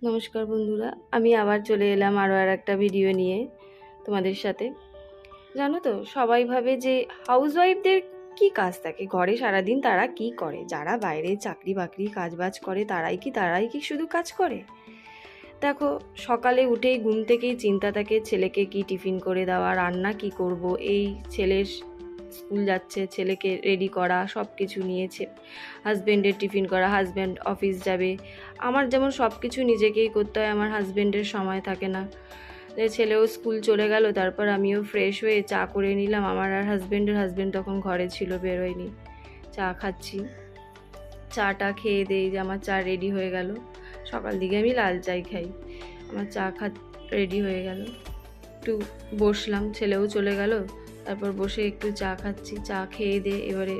নমস্কার বন্ধুরা, আমি আবার চলে এলাম আরও একটা ভিডিও নিয়ে তোমাদের সাথে। জানো তো, সবাই ভাবে যে হাউসওয়াইফদের কি কাজ থাকে ঘরে সারাদিন, তারা কি করে? যারা বাইরে চাকরি বাকরি কাজ বাজ করে তারাই কি শুধু কাজ করে? দেখো, সকালে উঠেই ঘুম থেকেই চিন্তা থাকে ছেলেকে কি টিফিন করে দেওয়া, রান্না কি করব, এই ছেলের স্কুল যাচ্ছে, ছেলেকে রেডি করা, সব কিছু নিয়েছে, হাজব্যান্ডের টিফিন করা, হাজব্যান্ড অফিস যাবে। আমার যেমন সব কিছু নিজেকেই করতে হয়, আমার হাজব্যান্ডের সময় থাকে না। ছেলেও স্কুল চলে গেল, তারপর আমিও ফ্রেশ হয়ে চা করে নিলাম। আমার আর হাজব্যান্ড তখন ঘরে ছিল, বেরোয়নি। চা খাচ্ছি, চাটা খেয়ে দেই যে আমার চা রেডি হয়ে গেল। সকাল দিকে আমি লাল চাই খাই। আমার চা রেডি হয়ে গেল, একটু বসলাম, ছেলেও চলে গেল, তারপর বসে একটু চা খাচ্ছি। চা খেয়ে দিয়ে এবারে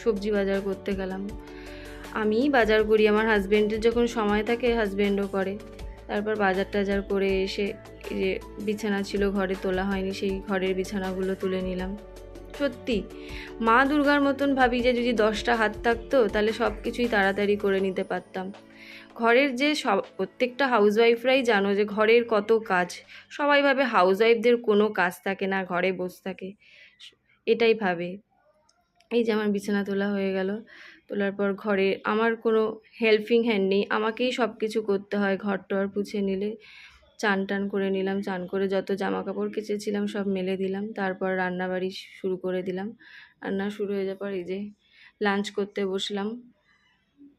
সবজি বাজার করতে গেলাম। আমিই বাজার করি, আমার হাজব্যান্ডের যখন সময় থাকে হাজব্যান্ডও করে। তারপর বাজার টাজার করে এসে এই যে বিছানা ছিল ঘরে তোলা হয়নি, সেই ঘরের বিছানাগুলো তুলে নিলাম। সত্যি মা দুর্গার মতন ভাবি যে যদি 10টা হাত থাকতো তাহলে সব কিছুই তাড়াতাড়ি করে নিতে পারতাম। ঘরের যে প্রত্যেকটা হাউসওয়াইফরাই জানো যে ঘরের কত কাজ। সবাই ভাবে হাউসওয়াইফদের কোনো কাজ থাকে না, ঘরে বসে থাকে, এটাই ভাবে। এই যে আমার বিছানা তোলা হয়ে গেল, তোলার পর ঘরে আমার কোনো হেল্পিং হ্যান্ড নেই, আমাকেই সব কিছু করতে হয়। ঘর টর পুছে নিলে, চান টান করে নিলাম, চান করে যত জামা কাপড় কেচেছিলাম সব মেলে দিলাম, তারপর রান্নাবাড়ি শুরু করে দিলাম। রান্না শুরু হয়ে যাওয়ার পর এই যে লাঞ্চ করতে বসলাম।